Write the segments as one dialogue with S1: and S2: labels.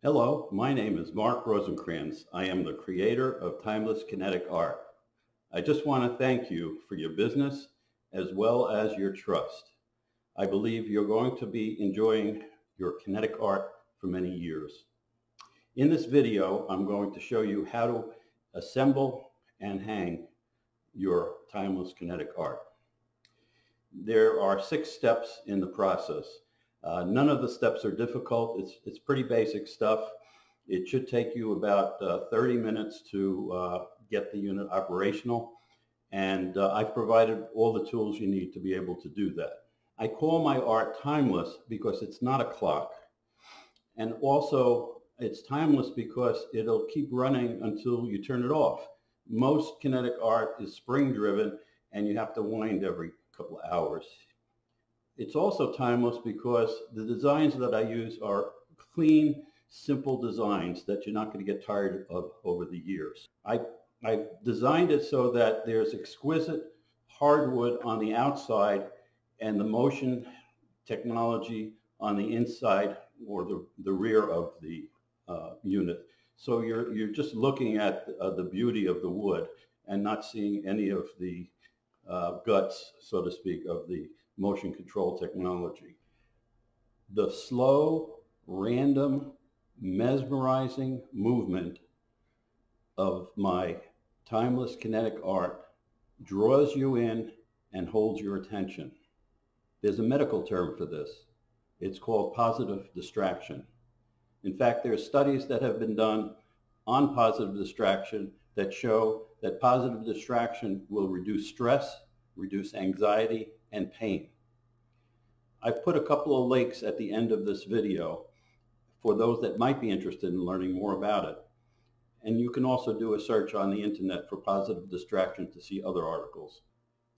S1: Hello, my name is Marc Rosenkranz. I am the creator of Timeless Kinetic Art. I just want to thank you for your business as well as your trust. I believe you're going to be enjoying your kinetic art for many years. In this video, I'm going to show you how to assemble and hang your Timeless Kinetic Art. There are 6 steps in the process. None of the steps are difficult. It's pretty basic stuff. It should take you about 30 minutes to get the unit operational, and I've provided all the tools you need to be able to do that. I call my art timeless because it's not a clock, and also it's timeless because it'll keep running until you turn it off. Most kinetic art is spring-driven, and you have to wind every couple of hours. It's also timeless because the designs that I use are clean, simple designs that you're not going to get tired of over the years. I've designed it so that there's exquisite hardwood on the outside and the motion technology on the inside or the rear of the unit. So you're just looking at the beauty of the wood and not seeing any of the guts, so to speak, of the motion control technology. The slow, random, mesmerizing movement of my Timeless Kinetic Art draws you in and holds your attention. There's a medical term for this. It's called positive distraction. In fact, there are studies that have been done on positive distraction that show that positive distraction will reduce stress, reduce anxiety, and pain. I've put a couple of links at the end of this video for those that might be interested in learning more about it. And you can also do a search on the internet for positive distraction to see other articles.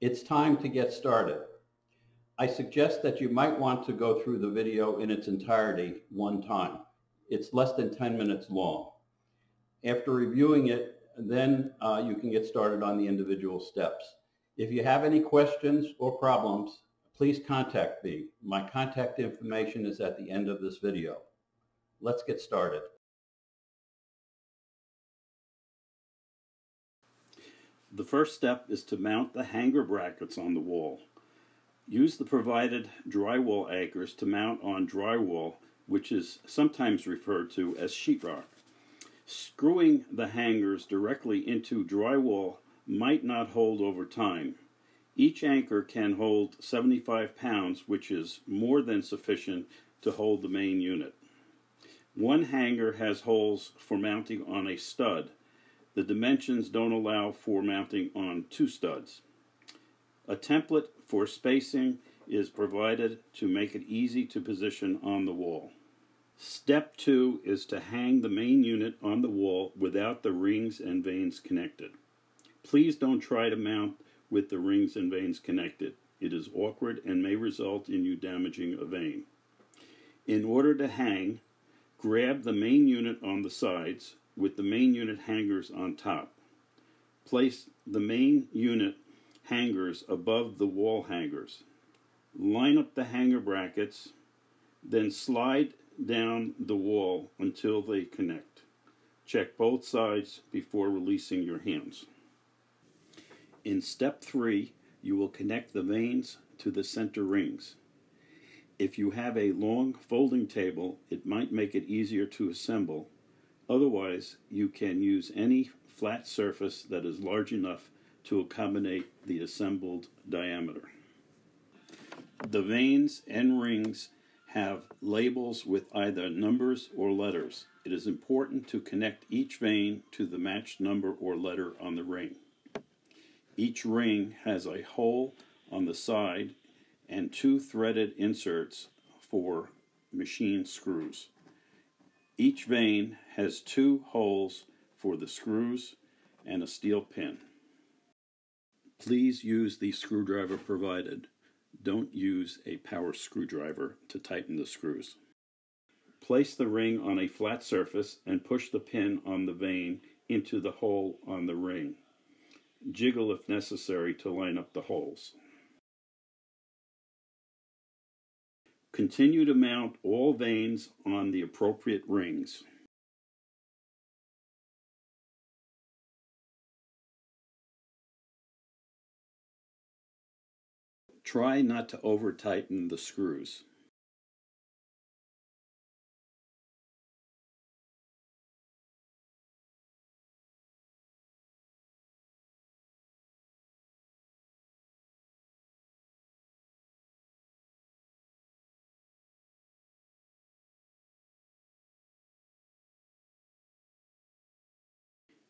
S1: It's time to get started. I suggest that you might want to go through the video in its entirety one time. It's less than 10 minutes long. After reviewing it, then you can get started on the individual steps. If you have any questions or problems, please contact me. My contact information is at the end of this video. Let's get started.
S2: The first step is to mount the hanger brackets on the wall. Use the provided drywall anchors to mount on drywall, which is sometimes referred to as sheetrock. Screwing the hangers directly into drywall might not hold over time. Each anchor can hold 75 pounds, which is more than sufficient to hold the main unit. One hanger has holes for mounting on a stud. The dimensions don't allow for mounting on 2 studs. A template for spacing is provided to make it easy to position on the wall. Step 2 is to hang the main unit on the wall without the rings and vanes connected. Please don't try to mount with the rings and vanes connected. It is awkward and may result in you damaging a vane. In order to hang, grab the main unit on the sides with the main unit hangers on top. Place the main unit hangers above the wall hangers. Line up the hanger brackets, then slide down the wall until they connect. Check both sides before releasing your hands. In step 3, you will connect the vanes to the center rings. If you have a long folding table, it might make it easier to assemble. Otherwise, you can use any flat surface that is large enough to accommodate the assembled diameter. The vanes and rings have labels with either numbers or letters. It is important to connect each vane to the matched number or letter on the ring. Each ring has a hole on the side and 2 threaded inserts for machine screws. Each vane has 2 holes for the screws and a steel pin. Please use the screwdriver provided. Don't use a power screwdriver to tighten the screws. Place the ring on a flat surface and push the pin on the vane into the hole on the ring. Jiggle if necessary to line up the holes. Continue to mount all vanes on the appropriate rings. Try not to over-tighten the screws.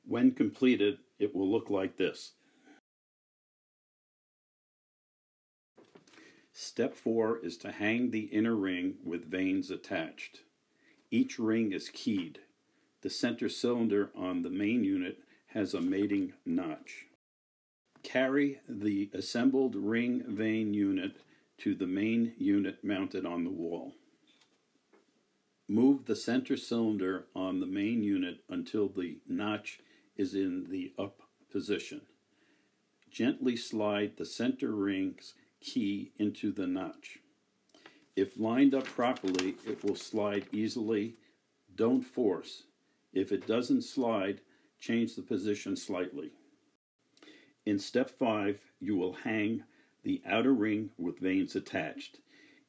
S2: When completed, it will look like this. Step 4 is to hang the inner ring with vanes attached. Each ring is keyed. The center cylinder on the main unit has a mating notch. Carry the assembled ring vane unit to the main unit mounted on the wall. Move the center cylinder on the main unit until the notch is in the up position. Gently slide the center ring's key into the notch. If lined up properly, it will slide easily. Don't force. If it doesn't slide, change the position slightly. In step 5, you will hang the outer ring with vanes attached.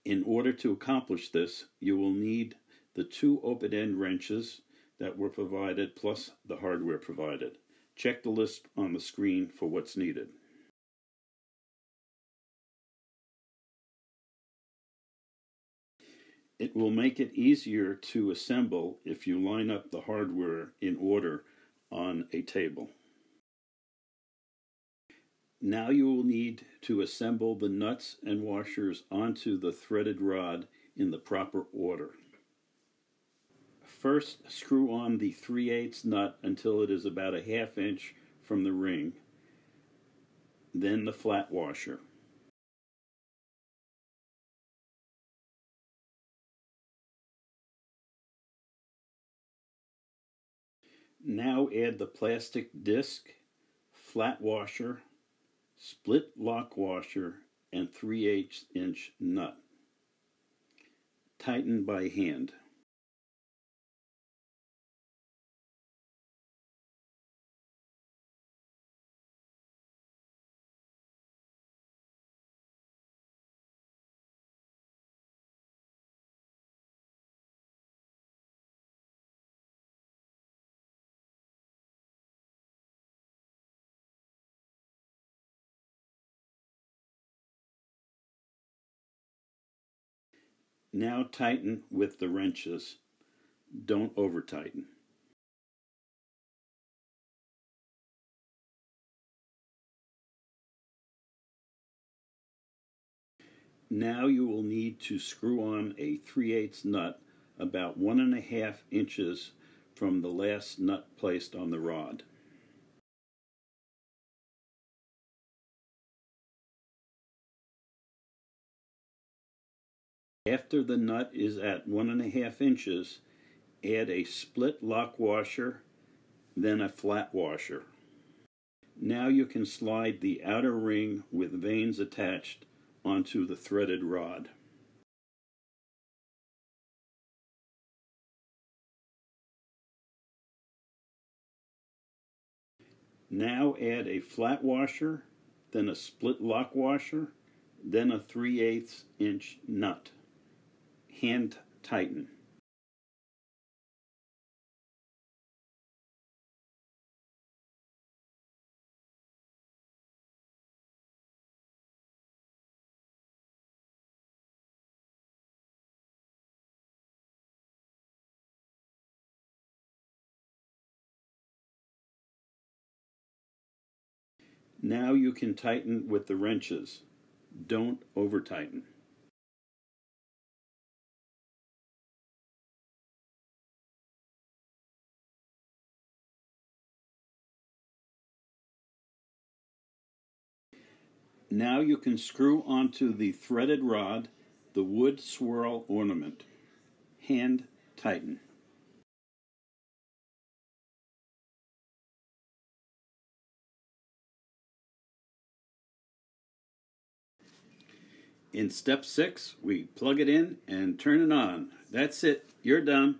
S2: In order to accomplish this, you will need the 2 open-end wrenches that were provided plus the hardware provided. Check the list on the screen for what's needed. It will make it easier to assemble if you line up the hardware in order on a table. Now you will need to assemble the nuts and washers onto the threaded rod in the proper order. First, screw on the 3/8 nut until it is about a 1/2 inch from the ring, then the flat washer. Now add the plastic disc, flat washer, split lock washer, and 3/8 inch nut. Tighten by hand. Now tighten with the wrenches. Don't over tighten. Now you will need to screw on a 3/8 nut about 1.5 inches from the last nut placed on the rod. After the nut is at 1.5 inches, add a split lock washer, then a flat washer. Now you can slide the outer ring with vanes attached onto the threaded rod. Now add a flat washer, then a split lock washer, then a 3/8 inch nut. Hand tighten. Now you can tighten with the wrenches. Don't over tighten. Now you can screw onto the threaded rod the wood swirl ornament. Hand tighten. In step 6, we plug it in and turn it on. That's it. You're done.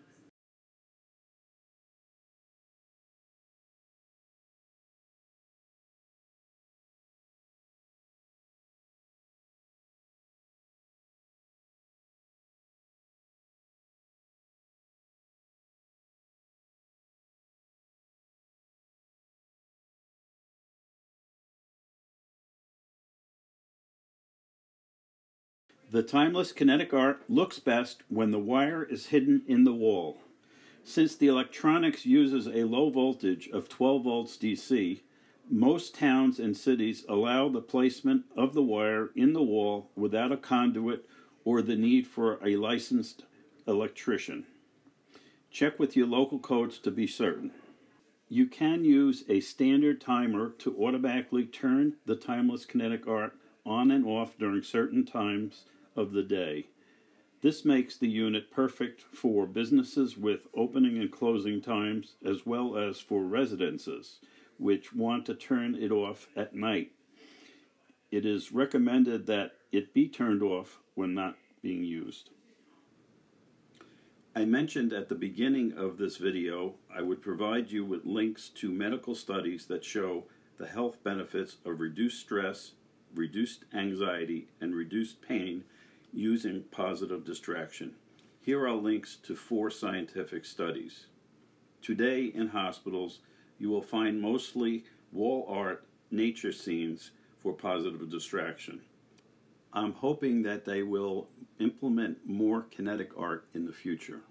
S2: The Timeless Kinetic Art looks best when the wire is hidden in the wall. Since the electronics uses a low voltage of 12 volts DC, most towns and cities allow the placement of the wire in the wall without a conduit or the need for a licensed electrician. Check with your local codes to be certain. You can use a standard timer to automatically turn the Timeless Kinetic Art on and off during certain times of the day. This makes the unit perfect for businesses with opening and closing times, as well as for residences which want to turn it off at night. It is recommended that it be turned off when not being used. I mentioned at the beginning of this video I would provide you with links to medical studies that show the health benefits of reduced stress, reduced anxiety, and reduced pain using positive distraction. Here are links to 4 scientific studies. Today in hospitals, you will find mostly wall art nature scenes for positive distraction. I'm hoping that they will implement more kinetic art in the future.